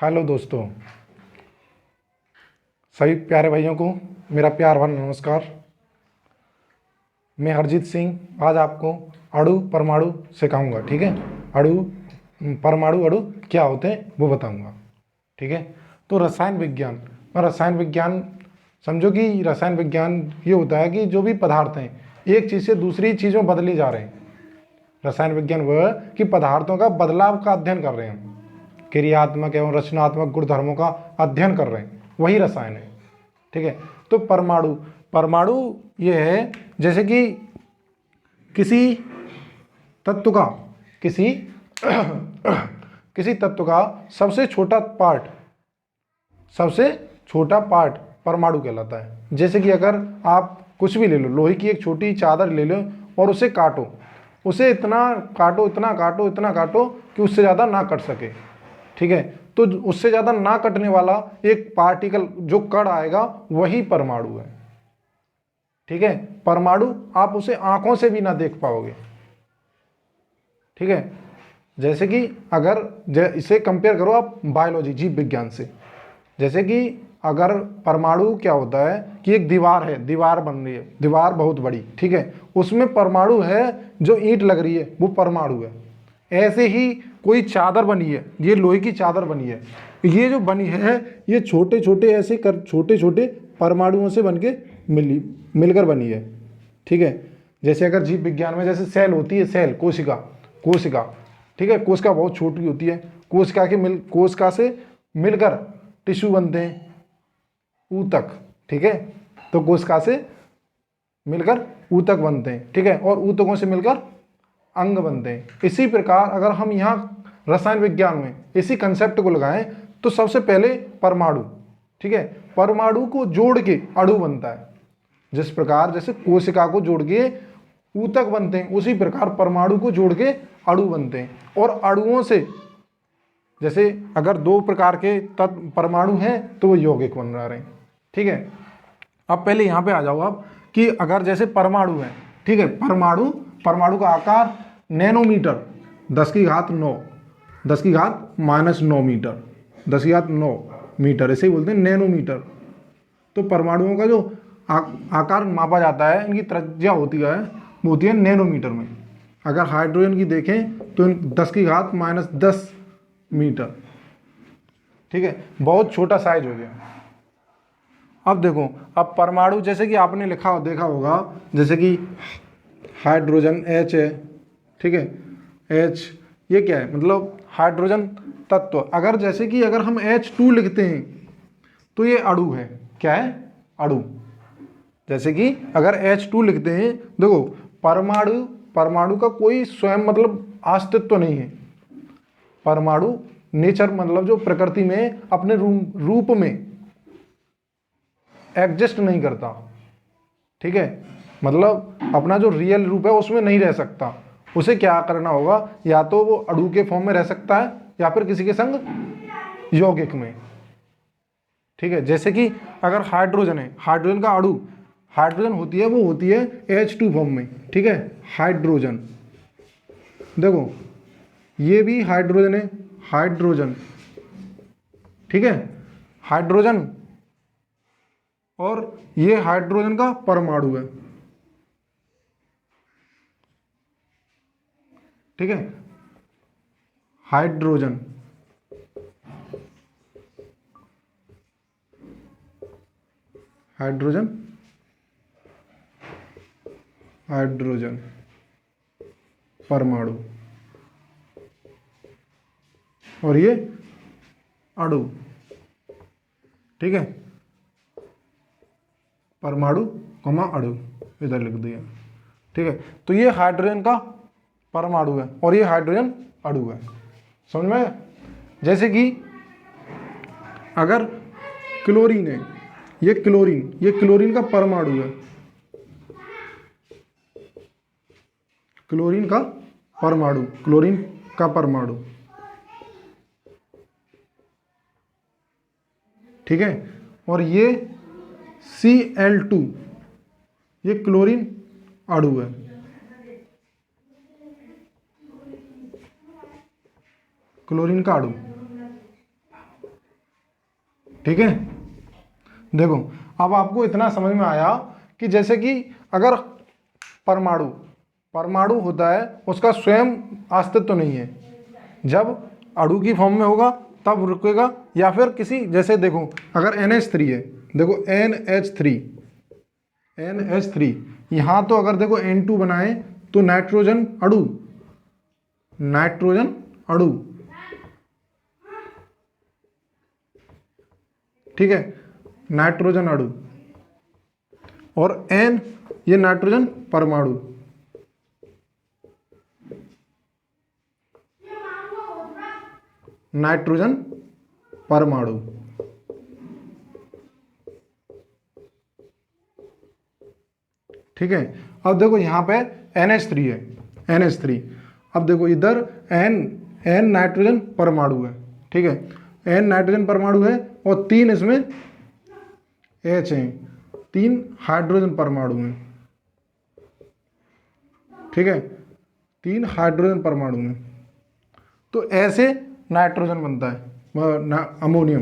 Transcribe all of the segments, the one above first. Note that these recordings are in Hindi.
हेलो दोस्तों, सभी प्यारे भाइयों को मेरा प्यार भरा नमस्कार। मैं हरजीत सिंह आज आपको अणु परमाणु सिखाऊंगा। ठीक है, अणु परमाणु अणु क्या होते हैं वो बताऊंगा। ठीक है, तो रसायन विज्ञान समझो कि रसायन विज्ञान ये होता है कि जो भी पदार्थ हैं एक चीज़ से दूसरी चीज़ में बदले जा रहे हैं। रसायन विज्ञान वह कि पदार्थों का बदलाव का अध्ययन कर रहे हैं, क्रियात्मक एवं रचनात्मक गुणधर्मों का अध्ययन कर रहे हैं, वही रसायन है। ठीक है, तो परमाणु परमाणु ये है जैसे कि किसी तत्व का किसी किसी तत्व का सबसे छोटा पार्ट परमाणु कहलाता है। जैसे कि अगर आप कुछ भी ले लो, लोहे की एक छोटी चादर ले लो और उसे काटो, उसे इतना काटो कि उससे ज़्यादा ना कट सके। ठीक है, तो उससे ज़्यादा ना कटने वाला एक पार्टिकल जो कण आएगा वही परमाणु है। ठीक है, परमाणु आप उसे आंखों से भी ना देख पाओगे। ठीक है, जैसे कि अगर इसे कंपेयर करो आप बायोलॉजी जीव विज्ञान से। जैसे कि अगर परमाणु क्या होता है कि एक दीवार है, दीवार बन रही है, दीवार बहुत बड़ी, ठीक है, उसमें परमाणु है, जो ईंट लग रही है वो परमाणु है। ऐसे ही कोई चादर बनी है, ये लोहे की चादर बनी है, ये जो बनी है ये छोटे छोटे परमाणुओं से बनके मिलकर बनी है। ठीक है, जैसे अगर जीव विज्ञान में जैसे सेल होती है, सेल कोशिका, ठीक है, कोशिका बहुत छोटी होती है, कोशिका से मिलकर टिश्यू बनते हैं, ऊतक। ठीक है, तो कोशिका से मिलकर ऊतक बनते हैं। ठीक है, और ऊतकों से मिलकर अंग बनते हैं। इसी प्रकार अगर हम यहाँ रसायन विज्ञान में इसी कंसेप्ट को लगाएं तो सबसे पहले परमाणु, ठीक है, परमाणु को जोड़ के अणु बनता है। जिस प्रकार जैसे कोशिका को जोड़ के ऊतक बनते हैं, उसी प्रकार परमाणु को जोड़ के अणु बनते हैं। और अणुओं से जैसे अगर दो प्रकार के तत्व परमाणु हैं तो वो यौगिक बन रहे हैं। ठीक है, अब पहले यहाँ पे आ जाओ आप कि अगर जैसे परमाणु है, ठीक है, परमाणु का आकार नैनोमीटर, 10⁻⁹ 10⁻⁻⁹ मीटर, 10⁻⁹ मीटर, ऐसे ही बोलते हैं नैनोमीटर। तो परमाणुओं का जो आकार मापा जाता है, इनकी त्रिज्या वो होती है नैनोमीटर में। अगर हाइड्रोजन की देखें तो 10⁻⁻10 मीटर। ठीक है, बहुत छोटा साइज हो गया। अब देखो, अब परमाणु जैसे कि आपने देखा होगा, जैसे कि हाइड्रोजन H है, ठीक है, H ये क्या है, मतलब हाइड्रोजन तत्व। अगर जैसे कि अगर हम H2 लिखते हैं तो ये अणु है। क्या है? अणु। जैसे कि अगर H2 लिखते हैं, देखो परमाणु का कोई स्वयं मतलब अस्तित्व नहीं है। परमाणु नेचर मतलब जो प्रकृति में अपने रूप में एग्जिस्ट नहीं करता। ठीक है, मतलब अपना जो रियल रूप है उसमें नहीं रह सकता। उसे क्या करना होगा, या तो वो अणु के फॉर्म में रह सकता है या फिर किसी के संग यौगिक में। ठीक है, जैसे कि अगर हाइड्रोजन है, हाइड्रोजन का अणु हाइड्रोजन होती है, वो होती है H2 फॉर्म में। ठीक है, हाइड्रोजन, देखो ये भी हाइड्रोजन है, हाइड्रोजन, ठीक है, हाइड्रोजन, और ये हाइड्रोजन का परमाणु है। ठीक है, हाइड्रोजन, हाइड्रोजन, हाइड्रोजन परमाणु, और ये अणु। ठीक है, परमाणु कमा अणु इधर लिख दिया। ठीक है, तो ये हाइड्रोजन का परमाणु है और ये हाइड्रोजन अणु है। समझ में आया? जैसे कि अगर क्लोरीन है, ये क्लोरीन का परमाणु है, क्लोरीन का परमाणु। ठीक है, और ये Cl2 ये क्लोरीन अणु है। क्लोरीन का अणु। ठीक है। देखो अब आपको इतना समझ में आया कि जैसे कि अगर परमाणु परमाणु होता है उसका स्वयं अस्तित्व तो नहीं है, जब अणु की फॉर्म में होगा तब रुकेगा, या फिर किसी जैसे देखो अगर NH3 है, देखो NH3 यहाँ तो अगर देखो N2 बनाए तो नाइट्रोजन अणु, ठीक है, नाइट्रोजन अणु, और N ये नाइट्रोजन परमाणु, नाइट्रोजन परमाणु, ठीक है। अब देखो यहाँ पे NH3 है, NH3, अब देखो इधर N नाइट्रोजन परमाणु है, ठीक है, N नाइट्रोजन परमाणु है और 3 इसमें H हैं, 3 हाइड्रोजन परमाणु हैं, ठीक है, 3 हाइड्रोजन परमाणु हैं। तो ऐसे नाइट्रोजन बनता है, अमोनिया,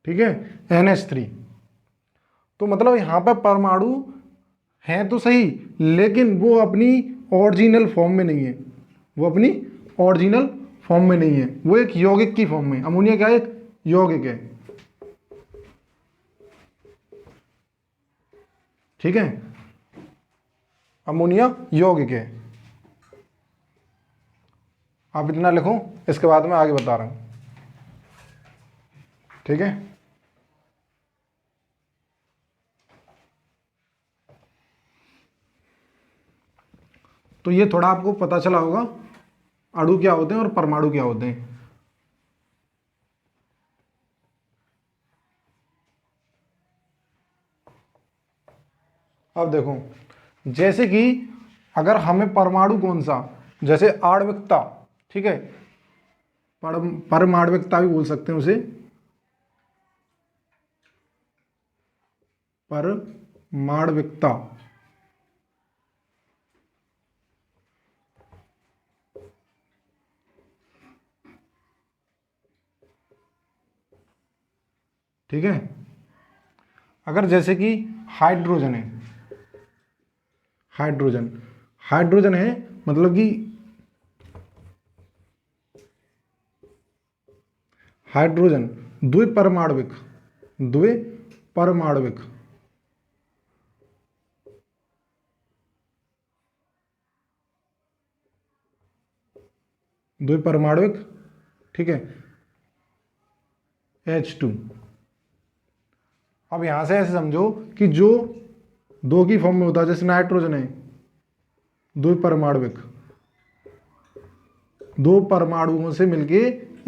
ठीक है, NH3। तो मतलब यहाँ पे परमाणु हैं तो सही, लेकिन वो अपनी ओरिजिनल फॉर्म में नहीं है, वो अपनी ओरिजिनल फॉर्म में नहीं है, वो एक यौगिक की फॉर्म में। अमोनिया क्या है? एक यौगिक है, ठीक है, अमोनिया यौगिक है। आप इतना लिखो, इसके बाद में आगे बता रहा हूं, ठीक है। तो ये थोड़ा आपको पता चला होगा अणु क्या होते हैं और परमाणु क्या होते हैं। अब देखो जैसे कि अगर हमें परमाणु कौन सा, जैसे आणविकता, ठीक है, परमाणविकता भी बोल सकते हैं उसे, परमाणविकता, ठीक है। अगर जैसे कि हाइड्रोजन है, हाइड्रोजन है, मतलब कि हाइड्रोजन द्विपरमाणविक, द्विपरमाणविक, द्विपरमाणविक, ठीक है, H2। अब यहां से ऐसे समझो कि जो 2 की फॉर्म में होता है, जैसे नाइट्रोजन है द्विपरमाणविक, 2 परमाणुओं से मिलके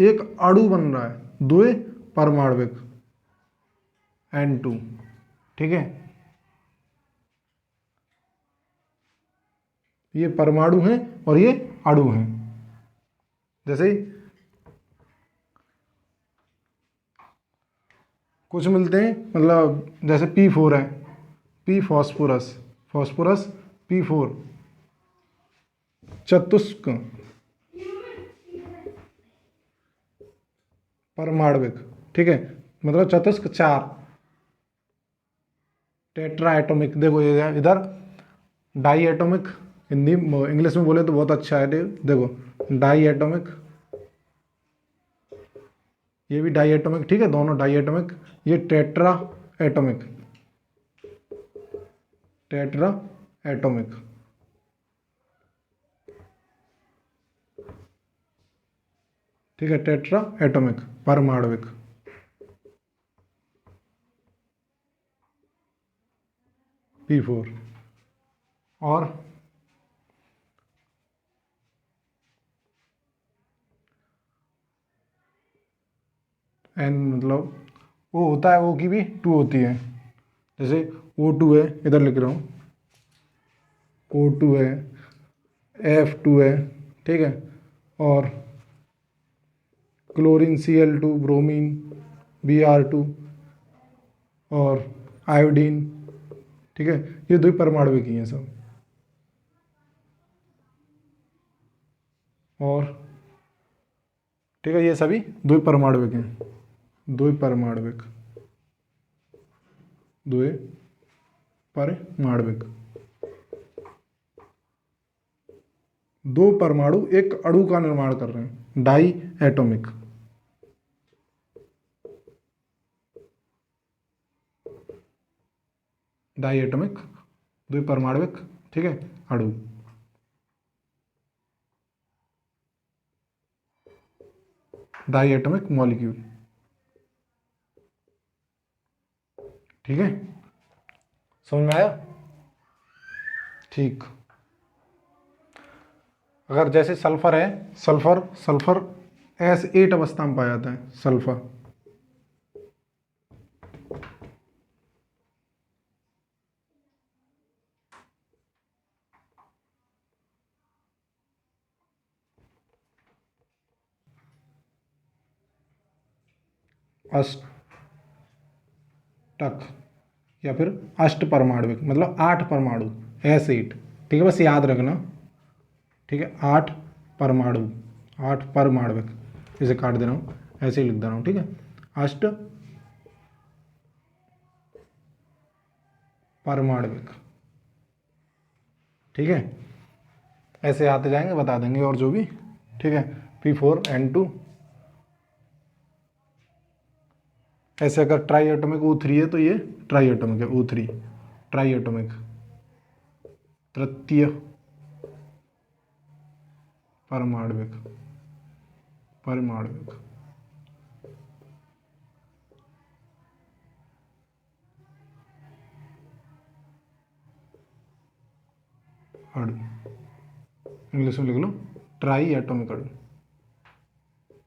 एक अणु बन रहा है द्विपरमाणविक N2, ठीक है। ये परमाणु हैं और ये अणु हैं। जैसे कुछ मिलते हैं, मतलब जैसे P4 है, P फॉस्फोरस, P4 चतुष्क परमाणविक, ठीक है, मतलब चतुष्क 4, टेट्रा एटॉमिक। देखो ये इधर डाई एटॉमिक, हिंदी इंग्लिश में बोले तो बहुत अच्छा है, देखो डाई एटॉमिक, ये भी डाई एटॉमिक, ठीक है, दोनों डाई एटॉमिक। ये टेट्रा एटॉमिक, टेट्रा एटॉमिक, ठीक है, टेट्रा एटॉमिक परमाणविक। P4 और N, मतलब O होता है, O की भी 2 होती है, जैसे O2 है, इधर लिख रहा हूँ, O2 है, F2 है, ठीक है, और क्लोरीन Cl2, ब्रोमीन Br2 और आयोडीन, ठीक है, ये 2 परमाणु की हैं सब। और ठीक है, ये सभी द्विपरमाणुविक हैं, द्विपरमाणुविक, द्विपरमाणुविक। दो परमाणु एक अणु का निर्माण कर रहे हैं, डाई एटॉमिक। डाई एटॉमिक, द्विपरमाणुविक, ठीक है, अणु। डाई एटॉमिक मॉलिक्यूल, ठीक है, समझ में आया? ठीक। अगर जैसे सल्फर है, सल्फर S8 अवस्था में पाया जाता है, सल्फर। अष्टक या फिर अष्ट परमाणुविक, मतलब 8 परमाणु, S8, ठीक है, बस याद रखना, ठीक है, 8 परमाणु, 8 परमाणुविक, इसे काट दे रहा हूँ, ऐसे ही लिख दे रहा हूँ, ठीक है, अष्ट परमाणुविक, ठीक है, ऐसे आते जाएंगे, बता देंगे और जो भी, ठीक है। P4N2, ऐसे अगर ट्राई एटॉमिक O3 है तो ये ट्राई एटॉमिक है, O3 ट्राई एटॉमिक, तृतीय परमाणुविक, परमाणुविक, अणु, इंग्लिश में लिख लो ट्राई एटॉमिक अणु।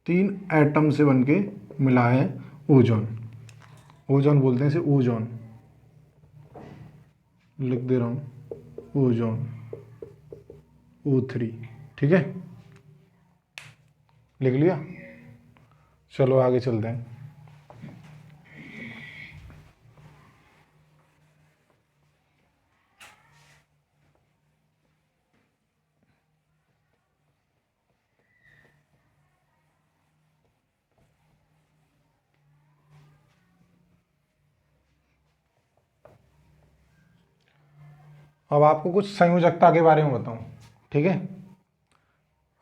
3 एटम से बनके मिला है ओजोन, ओजोन बोलते हैं इसे, ओजोन लिख दे रहा हूं, ओजोन O3, ठीक है, लिख लिया। चलो आगे चलते हैं। अब आपको कुछ संयोजकता के बारे में बताऊं, ठीक है।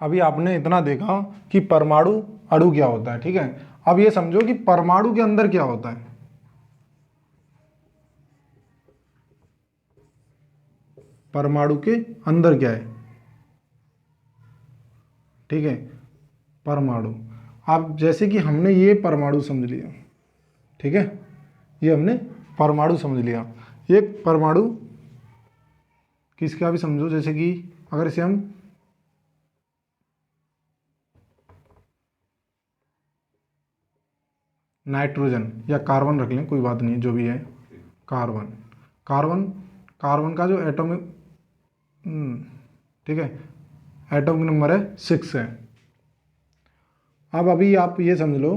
अभी आपने इतना देखा कि परमाणु अणु क्या होता है, ठीक है। अब ये समझो कि परमाणु के अंदर क्या होता है। परमाणु के अंदर क्या है, ठीक है, परमाणु। अब जैसे कि हमने ये परमाणु समझ लिया, ठीक है, ये हमने परमाणु समझ लिया। एक परमाणु किसका भी समझो, जैसे कि अगर इसे हम नाइट्रोजन या कार्बन रख लें, कोई बात नहीं, जो भी है, कार्बन, कार्बन, कार्बन का जो एटॉमिक, ठीक है, एटॉमिक नंबर है 6 है। अब अभी आप ये समझ लो,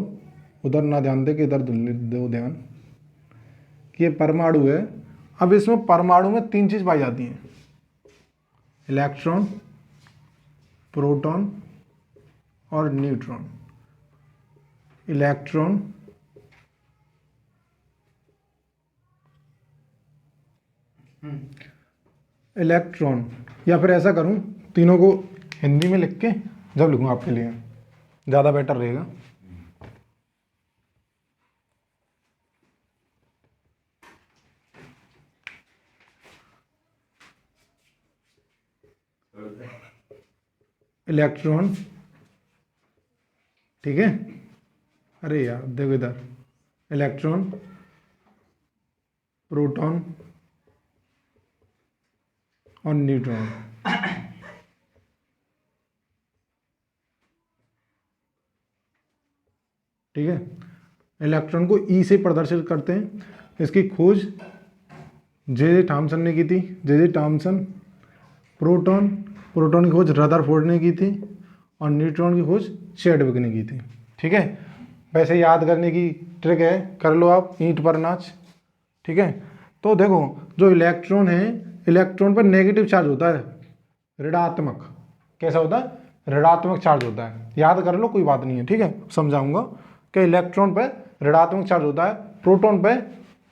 उधर ना ध्यान दे के इधर दो ध्यान, कि ये परमाणु है। अब इसमें परमाणु में 3 चीज पाई जाती हैं, इलेक्ट्रॉन, प्रोटॉन और न्यूट्रॉन। इलेक्ट्रॉन, इलेक्ट्रॉन, या फिर ऐसा करूं, तीनों को हिंदी में लिख के जब लिखूंगा आपके लिए ज़्यादा बेटर रहेगा। इलेक्ट्रॉन, ठीक है, अरे यार देखो इधर, इलेक्ट्रॉन, प्रोटॉन और न्यूट्रॉन, ठीक है। इलेक्ट्रॉन को ई से प्रदर्शित करते हैं। इसकी खोज जे थॉमसन ने की थी, जे थॉमसन। प्रोटॉन, प्रोटॉन की खोज रदरफोर्ड ने की थी और न्यूट्रॉन की खोज चैडविक ने की थी, ठीक है। वैसे याद करने की ट्रिक है, कर लो आप, ईंट पर नाच, ठीक है। तो देखो, जो इलेक्ट्रॉन है, इलेक्ट्रॉन पर नेगेटिव चार्ज होता है, ऋणात्मक। कैसा होता है, ऋणात्मक चार्ज होता है। याद कर लो, कोई बात नहीं है, ठीक है, समझाऊंगा कि इलेक्ट्रॉन पे ऋणात्मक चार्ज होता है, प्रोटॉन पे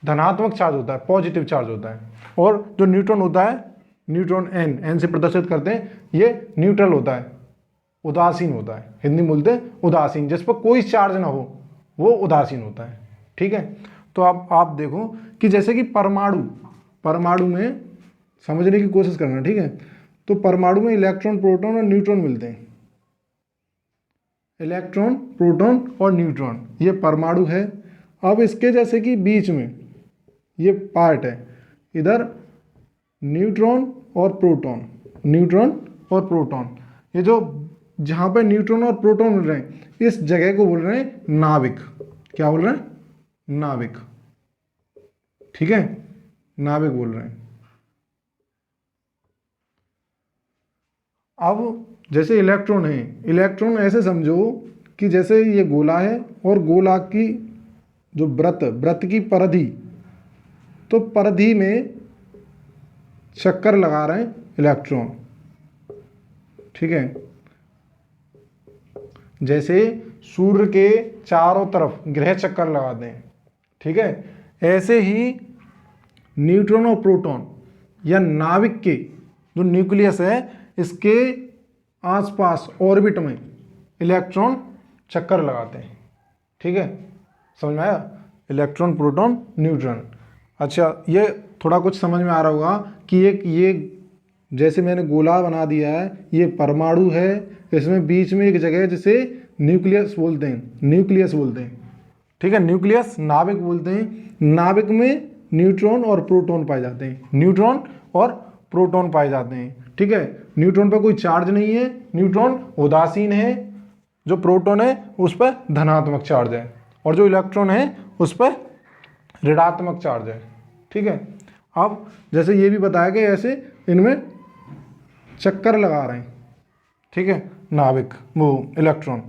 धनात्मक चार्ज होता है, पॉजिटिव चार्ज होता है, और जो न्यूट्रॉन होता है, न्यूट्रॉन एन से प्रदर्शित करते हैं, ये न्यूट्रल होता है, उदासीन होता है, हिंदी में बोलते हैं उदासीन, जिस पर कोई चार्ज ना हो वो उदासीन होता है, ठीक है। तो आप देखो कि जैसे कि परमाणु में समझने की कोशिश करना, ठीक है। तो परमाणु में इलेक्ट्रॉन, प्रोटॉन और न्यूट्रॉन मिलते हैं, इलेक्ट्रॉन, प्रोटॉन और न्यूट्रॉन, ये परमाणु है। अब इसके जैसे कि बीच में ये पार्ट है, इधर न्यूट्रॉन और प्रोटॉन, न्यूट्रॉन और प्रोटॉन, ये जो जहाँ पे न्यूट्रॉन और प्रोटॉन मिल रहे हैं, इस जगह को बोल रहे हैं नाभिक। क्या बोल रहे हैं? नाभिक, ठीक है, नाभिक बोल रहे हैं। अब जैसे इलेक्ट्रॉन है, इलेक्ट्रॉन ऐसे समझो कि जैसे ये गोला है और गोला की जो वृत्त की परिधि, तो परिधि में चक्कर लगा रहे हैं इलेक्ट्रॉन, ठीक है। जैसे सूर्य के चारों तरफ ग्रह चक्कर लगाते हैं, ठीक है, ऐसे ही न्यूट्रॉन और प्रोटॉन या नाभिक के जो न्यूक्लियस है, इसके आसपास ऑर्बिट में इलेक्ट्रॉन चक्कर लगाते हैं, ठीक है, समझ में आया? Electron, proton, neutron. अच्छा, ये थोड़ा कुछ समझ में आ रहा होगा कि एक ये जैसे मैंने गोला बना दिया है, ये परमाणु है, इसमें बीच में एक जगह है जिसे न्यूक्लियस बोलते हैं, ठीक है, न्यूक्लियस, नाभिक बोलते हैं। नाभिक में न्यूट्रॉन और प्रोटॉन पाए जाते हैं, न्यूट्रॉन और प्रोटॉन पाए जाते हैं, ठीक है। न्यूट्रॉन पर कोई चार्ज नहीं है, न्यूट्रॉन उदासीन है, जो प्रोटॉन है उस पर धनात्मक चार्ज है, और जो इलेक्ट्रॉन है उस पर ऋणात्मक चार्ज है, ठीक है। अब जैसे ये भी बताया कि ऐसे इनमें चक्कर लगा रहे हैं, ठीक है, नाभिक, वो इलेक्ट्रॉन।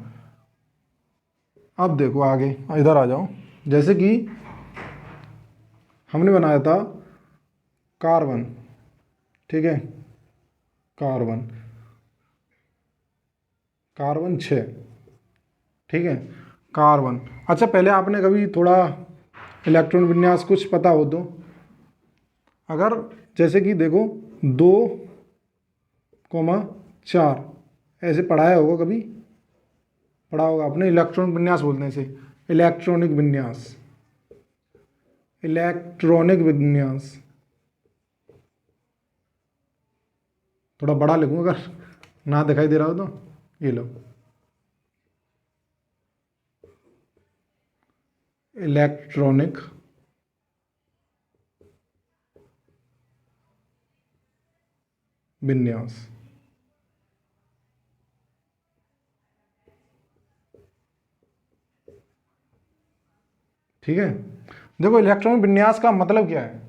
अब देखो आगे, इधर आ जाओ। जैसे कि हमने बनाया था कार्बन, ठीक है, कार्बन 6, ठीक है, कार्बन। अच्छा, पहले आपने कभी थोड़ा इलेक्ट्रॉन विन्यास कुछ पता हो तो, अगर जैसे कि देखो 2,4 ऐसे पढ़ाया होगा, कभी पढ़ा होगा आपने, इलेक्ट्रॉन विन्यास बोलते हैं इसे, इलेक्ट्रॉनिक विन्यास, इलेक्ट्रॉनिक विन्यास। थोड़ा बड़ा लिखूँ अगर ना दिखाई दे रहा हो तो, ये लो, इलेक्ट्रॉनिक विन्यास, ठीक है। देखो, इलेक्ट्रॉनिक विन्यास का मतलब क्या है?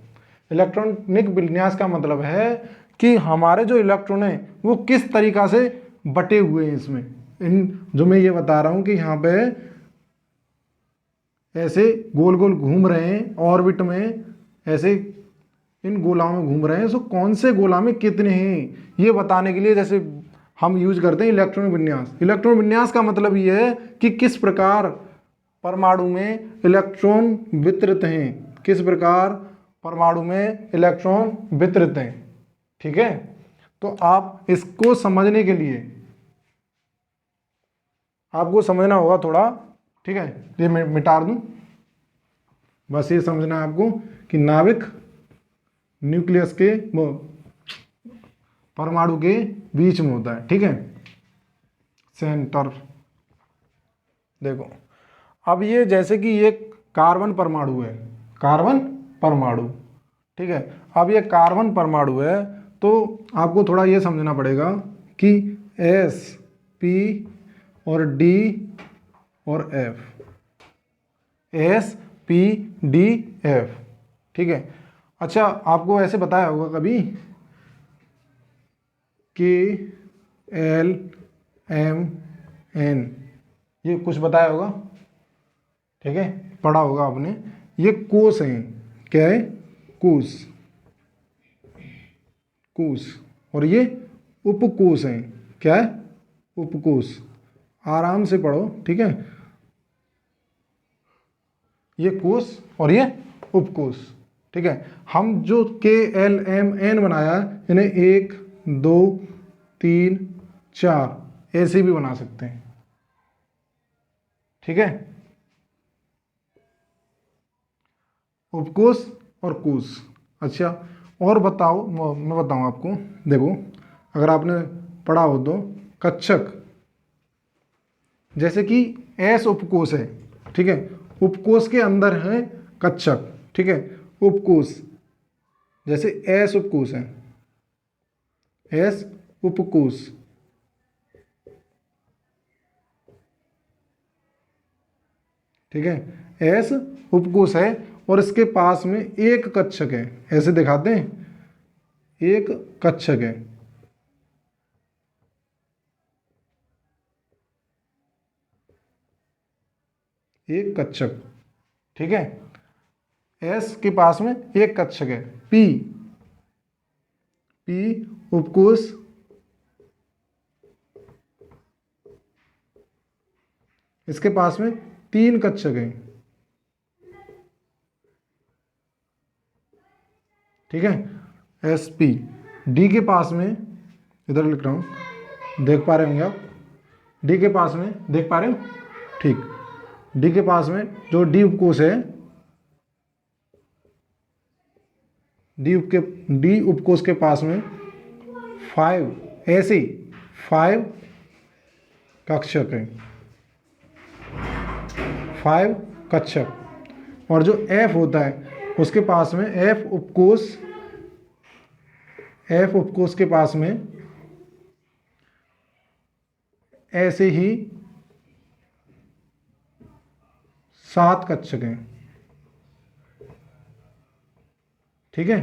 इलेक्ट्रॉनिक विन्यास का मतलब है कि हमारे जो इलेक्ट्रॉन है वो किस तरीका से बटे हुए हैं इसमें, इन जो मैं ये बता रहा हूँ कि यहाँ पे ऐसे गोल गोल घूम रहे हैं ऑर्बिट में, ऐसे इन गोलाओं में घूम रहे हैं, सो कौन से गोला में कितने हैं ये बताने के लिए जैसे हम यूज करते हैं इलेक्ट्रॉनिक विन्यास। इलेक्ट्रॉनिक विन्यास का मतलब ये है कि किस प्रकार परमाणु में इलेक्ट्रॉन वितरित हैं, किस प्रकार परमाणु में इलेक्ट्रॉन वितरित हैं, ठीक है। तो आप इसको समझने के लिए आपको समझना होगा थोड़ा, ठीक है। ये मैं मिटा दूं, बस ये समझना है आपको कि नाभिक न्यूक्लियस के परमाणु के बीच में होता है, ठीक है, सेंटर। देखो, अब ये जैसे कि ये कार्बन परमाणु है, कार्बन परमाणु, ठीक है। अब ये कार्बन परमाणु है, तो आपको थोड़ा ये समझना पड़ेगा कि S, P और D और F, S, P, D, F, ठीक है। अच्छा, आपको ऐसे बताया होगा कभी K, L, M, N, ये कुछ बताया होगा, ठीक है, पढ़ा होगा आपने। ये कोश हैं, क्या है? कोश, कोश, और ये उपकोश हैं, क्या है? उपकोष, आराम से पढ़ो, ठीक है। ये कोष और ये उपकोष, ठीक है। हम जो KLMN बनाया इन्हें 1 2 3 4 ऐसे भी बना सकते हैं, ठीक है। उपकोष और कोष। अच्छा, और बताओ, मैं बताऊं आपको। देखो, अगर आपने पढ़ा हो तो कक्षक, जैसे कि एस उपकोष है, ठीक है, उपकोष के अंदर है कक्षक, ठीक है। उपकोष जैसे एस उपकोष है, एस उपकोष, ठीक है, एस उपकोष है और इसके पास में एक कक्षक है, ऐसे दिखाते हैं, एक कक्षक है, एक कक्षक, ठीक है। एस के पास में एक कक्षक है, पी, पी उपकोष, इसके पास में 3 कक्षक हैं, ठीक है। S P. डी के पास में, इधर लिख रहा हूं, देख पा रहे होंगे आप, डी के पास में, देख पा रहे हो, ठीक। डी के पास में जो डी उपकोष है, डी उपकोष के पास में 5, ऐसे 5 कक्षक है, 5 कक्षक। और जो एफ होता है उसके पास में एफ उपकोष, एफ उपकोष के पास में ऐसे ही 7 कक्षक हैं, ठीक है।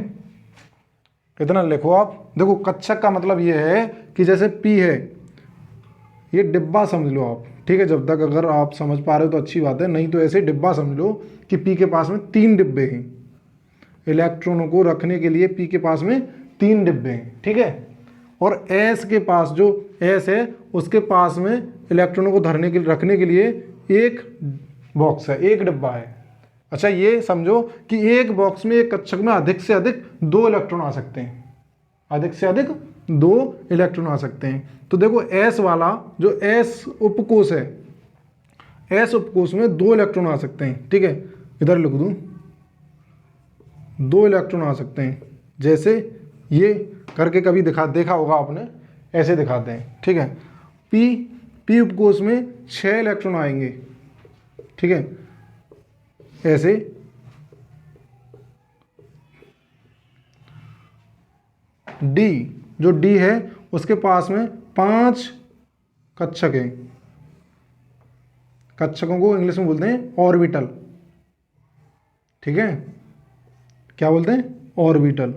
कितना लिखो आप, देखो कक्षक का मतलब ये है कि जैसे पी है, ये डिब्बा समझ लो आप, ठीक है। जब तक अगर आप समझ पा रहे हो तो अच्छी बात है, नहीं तो ऐसे डिब्बा समझ लो कि पी के पास में 3 डिब्बे हैं, इलेक्ट्रॉनों को रखने के लिए पी के पास में 3 डिब्बे हैं, ठीक है। और एस के पास, जो एस है उसके पास में इलेक्ट्रॉनों को रखने के लिए एक बॉक्स है, एक डिब्बा है। अच्छा, ये समझो कि एक बॉक्स में, एक कक्षक में अधिक से अधिक 2 इलेक्ट्रॉन आ सकते हैं, अधिक से अधिक 2 इलेक्ट्रॉन आ सकते हैं। तो देखो एस वाला जो एस उपकोष है, एस उपकोष में 2 इलेक्ट्रॉन आ सकते हैं, ठीक है। इधर लिख दूं, 2 इलेक्ट्रॉन आ सकते हैं, जैसे ये करके कभी देखा होगा आपने, ऐसे दिखाते हैं, ठीक है। पी उपकोष में 6 इलेक्ट्रॉन आएंगे, ठीक है, ऐसे। डी, जो डी है उसके पास में 5 कक्षक हैं, कक्षकों को इंग्लिश में बोलते हैं ऑर्बिटल, ठीक है। क्या बोलते हैं? ऑर्बिटल।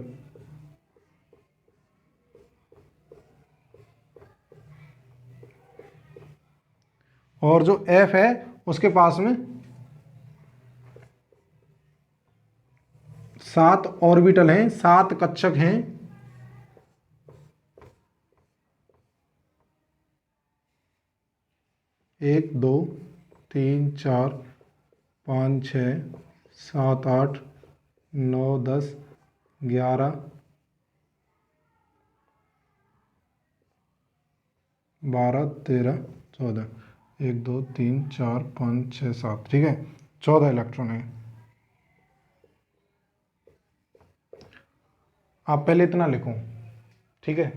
और जो एफ है उसके पास में 7 ऑर्बिटल हैं, 7 कक्षक हैं, एक, दो, 3, 4, 5, 6, 7, 8, 9, 10, 11, 12, 13, 14, 1, 2, 3, 4, 5, 6, 7, ठीक है, 14 इलेक्ट्रॉन है। आप पहले इतना लिखो, ठीक है।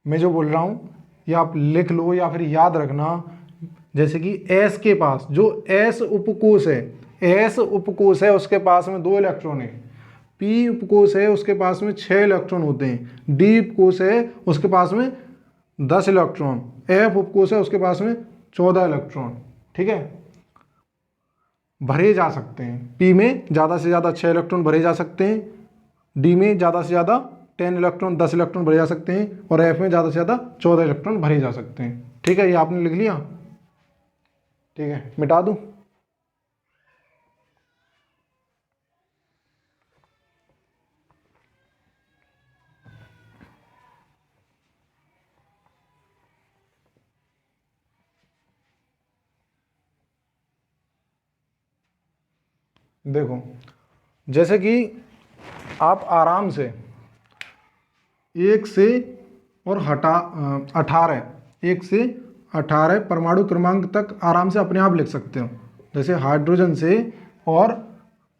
मैं जो बोल रहा हूँ ये आप लिख लो या फिर याद रखना। जैसे कि एस के पास, जो एस उपकोष है, एस उपकोष है उसके पास में 2 इलेक्ट्रॉन है। पी उपकोष है उसके पास में 6 इलेक्ट्रॉन होते हैं। डी उपकोष है उसके पास में 10 इलेक्ट्रॉन। एफ उपकोष है उसके पास में 14 इलेक्ट्रॉन, ठीक है। भरे जा सकते हैं, पी में ज़्यादा से ज़्यादा 6 इलेक्ट्रॉन भरे जा सकते हैं, डी में ज़्यादा से ज़्यादा 10 इलेक्ट्रॉन भरे जा सकते हैं, और एफ में ज़्यादा से ज़्यादा 14 इलेक्ट्रॉन भरे जा सकते हैं, ठीक है। ये आपने लिख लिया, ठीक है। मिटा दूं? देखो जैसे कि आप आराम से 1 से और 1 से 18 परमाणु क्रमांक तक आराम से अपने आप लिख सकते हो। जैसे हाइड्रोजन से और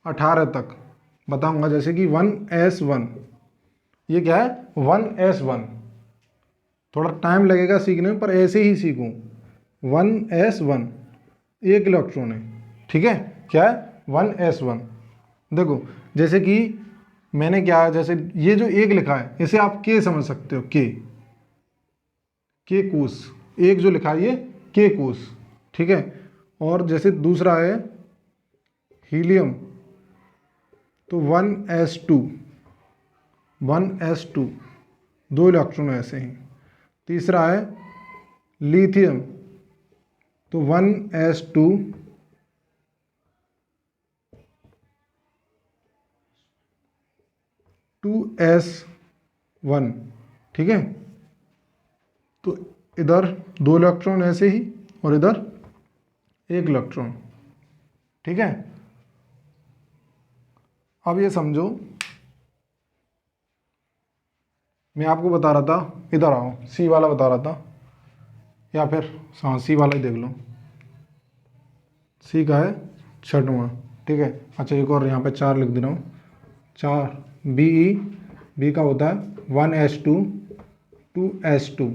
18 तक बताऊंगा, जैसे कि 1s1, ये क्या है 1s1। थोड़ा टाइम लगेगा सीखने में पर ऐसे ही सीखूं। 1s1 1 इलेक्ट्रॉन है, ठीक है, क्या है 1s1। देखो जैसे कि मैंने क्या, जैसे ये जो 1 लिखा है इसे आप के समझ सकते हो, के कोस, एक जो लिखा है ये के कोस, ठीक है। और जैसे दूसरा है हीलियम, तो 1s2, 2 इलेक्ट्रॉन ऐसे हैं। तीसरा है लिथियम, तो 1s2, 2s1, ठीक है। तो इधर 2 इलेक्ट्रॉन ऐसे ही और इधर 1 इलेक्ट्रॉन, ठीक है। अब ये समझो, मैं आपको बता रहा था, इधर आओ, सी वाला बता रहा था, या फिर हाँ सी वाला ही देख लो, सी का है 6वां, ठीक है। अच्छा एक और यहाँ पे 4 लिख दे रहा हूँ, 4 बी का होता है 1s2, 2s2,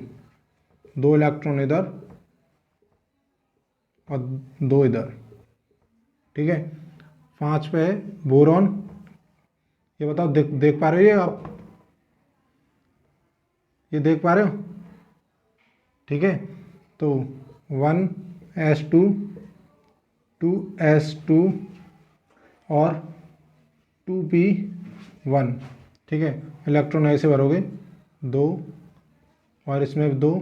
2 इलेक्ट्रॉन इधर और 2 इधर, ठीक है। 5 पे है बोरॉन, ये बताओ देख पा रहे हो ये आप, ये देख पा रहे हो, ठीक है। तो 1s2, 2s2 और 2p1, ठीक है। इलेक्ट्रॉन ऐसे भरोगे 2 और इसमें 2,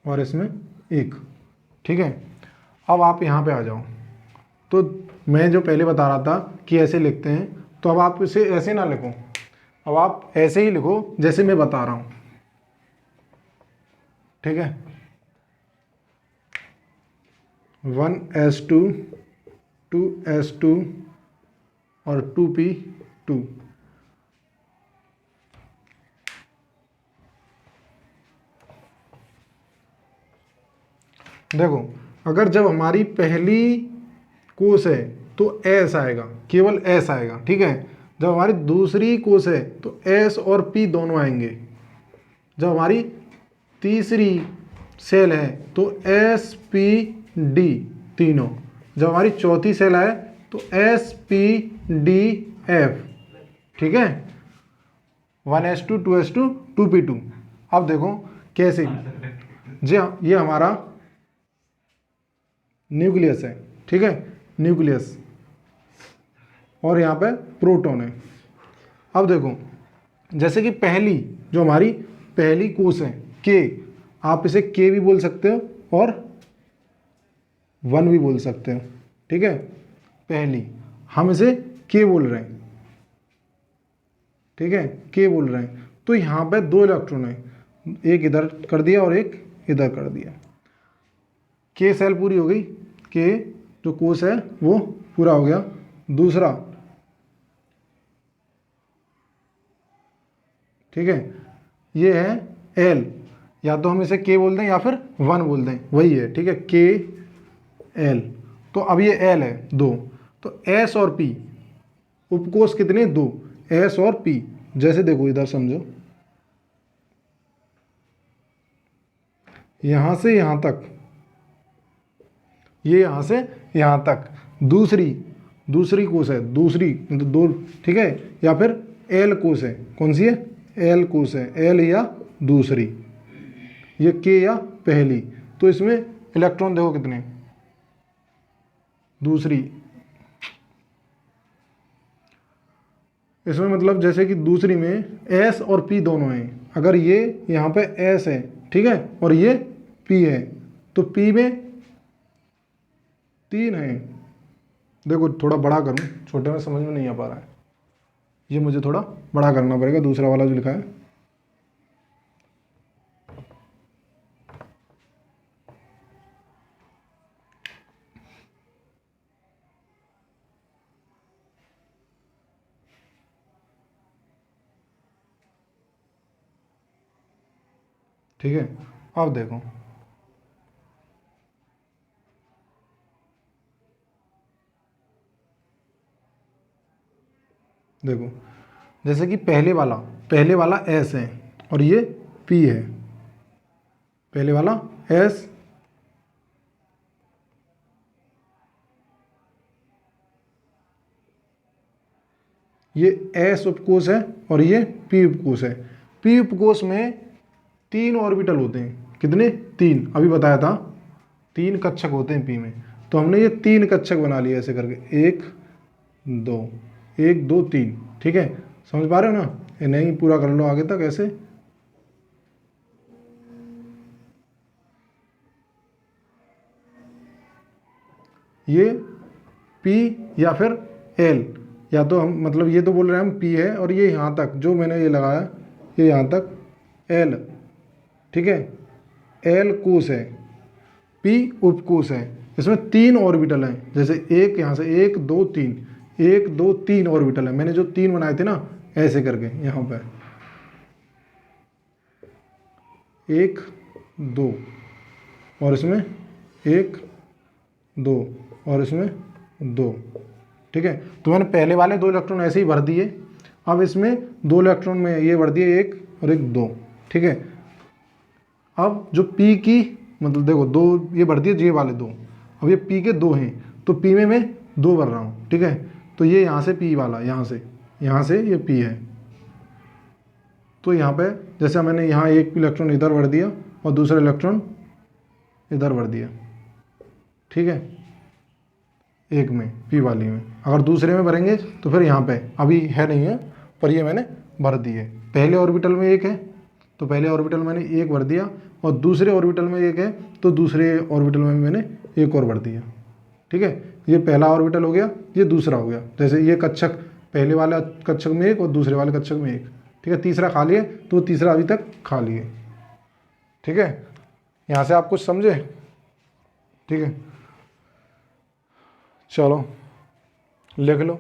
और इसमें 1, ठीक है। अब आप यहाँ पे आ जाओ, तो मैं जो पहले बता रहा था कि ऐसे लिखते हैं, तो अब आप इसे ऐसे ना लिखो, अब आप ऐसे ही लिखो जैसे मैं बता रहा हूँ, ठीक है। 1s2, 2s2 और 2p2, देखो अगर जब हमारी पहली कोस है तो एस आएगा, केवल एस आएगा, ठीक है। जब हमारी दूसरी कोस है तो एस और पी दोनों आएंगे। जब हमारी तीसरी सेल है तो एस पी डी तीनों। जब हमारी चौथी सेल है तो एस पी डी एफ, ठीक है। 1s2, 2s2, 2p2। अब देखो कैसे, जी हाँ, ये हमारा न्यूक्लियस है, ठीक है, न्यूक्लियस, और यहाँ पे प्रोटॉन है। अब देखो जैसे कि पहली जो हमारी पहली कोस है के, आप इसे के भी बोल सकते हो और 1 भी बोल सकते हो, ठीक है। पहली हम इसे के बोल रहे हैं, ठीक है, के बोल रहे हैं। तो यहाँ पे 2 इलेक्ट्रॉन है, एक इधर कर दिया और एक इधर कर दिया, के सेल पूरी हो गई, के जो कोस है वो पूरा हो गया। दूसरा, ठीक है, ये है एल, या तो हम इसे के बोल दें या फिर 1 बोल दें, वही है, ठीक है, के एल। तो अब ये एल है 2, तो एस और पी, उपकोष कितने 2, एस और पी। जैसे देखो इधर समझो, यहां से यहां तक, ये यहां से यहां तक दूसरी कोस है, दूसरी मतलब 2, ठीक है, या फिर एल कोस है, कौन सी है, एल कोस है, एल या दूसरी, ये के या पहली। तो इसमें इलेक्ट्रॉन देखो कितने, दूसरी, इसमें मतलब जैसे कि दूसरी में एस और पी दोनों हैं। अगर ये यहाँ पे एस है, ठीक है, और ये पी है, तो पी में 3 है। देखो थोड़ा बड़ा करूँ, छोटे में समझ में नहीं आ पा रहा है, ये मुझे थोड़ा बड़ा करना पड़ेगा, दूसरा वाला जो लिखा है, ठीक है, अब देखो, देखो जैसे कि पहले वाला एस है और ये पी है, पहले वाला एस, ये एस उपकोष है और ये पी उपकोष है। पी उपकोष में 3 ऑर्बिटल होते हैं, कितने? 3, अभी बताया था 3 कक्षक होते हैं पी में। तो हमने ये 3 कक्षक बना लिए ऐसे करके, 1 2 1 2 3, ठीक है, समझ पा रहे हो ना? ये नहीं, पूरा कर लो आगे तक ऐसे। ये पी या फिर एल, या तो हम मतलब ये तो बोल रहे हैं हम पी है और ये यहाँ तक जो मैंने ये लगाया ये यहाँ तक एल, ठीक है, एल कोष है, पी उपकोष है। इसमें 3 ऑर्बिटल हैं, जैसे एक यहाँ से 1 2 3, 1 2 3 ऑर्बिटल है। मैंने जो 3 बनाए थे ना ऐसे करके, यहाँ पे 1 2 और इसमें 1 2 और इसमें 2, ठीक है। तो मैंने पहले वाले 2 इलेक्ट्रॉन ऐसे ही भर दिए। अब इसमें 2 इलेक्ट्रॉन में ये भर दिए, 1 और 1 2, ठीक है। अब जो पी की मतलब देखो 2 ये भर दिए, ये वाले 2, अब ये पी के 2 हैं तो पी में मैं 2 भर रहा हूँ, ठीक है। तो ये यहाँ से पी वाला, यहाँ से ये पी है। तो यहाँ पे जैसे मैंने यहाँ एक इलेक्ट्रॉन इधर भर दिया और दूसरा इलेक्ट्रॉन इधर भर दिया, ठीक है, एक में पी वाली में। अगर दूसरे में भरेंगे तो फिर यहाँ पे अभी है नहीं है, पर ये मैंने भर दिए। पहले ऑर्बिटल में 1 है तो पहले ऑर्बिटल में मैंने 1 भर दिया, और दूसरे ऑर्बिटल में 1 है तो दूसरे ऑर्बिटल में मैंने 1 और भर दिया, ठीक है। ये पहला ऑर्बिटल हो गया, ये दूसरा हो गया। जैसे ये कक्षक, पहले वाला कक्षक में 1 और दूसरे वाले कक्षक में 1, ठीक है। तीसरा खाली है तो तीसरा अभी तक खाली है, ठीक है। यहाँ से आप कुछ समझे? ठीक है, चलो लिख लो।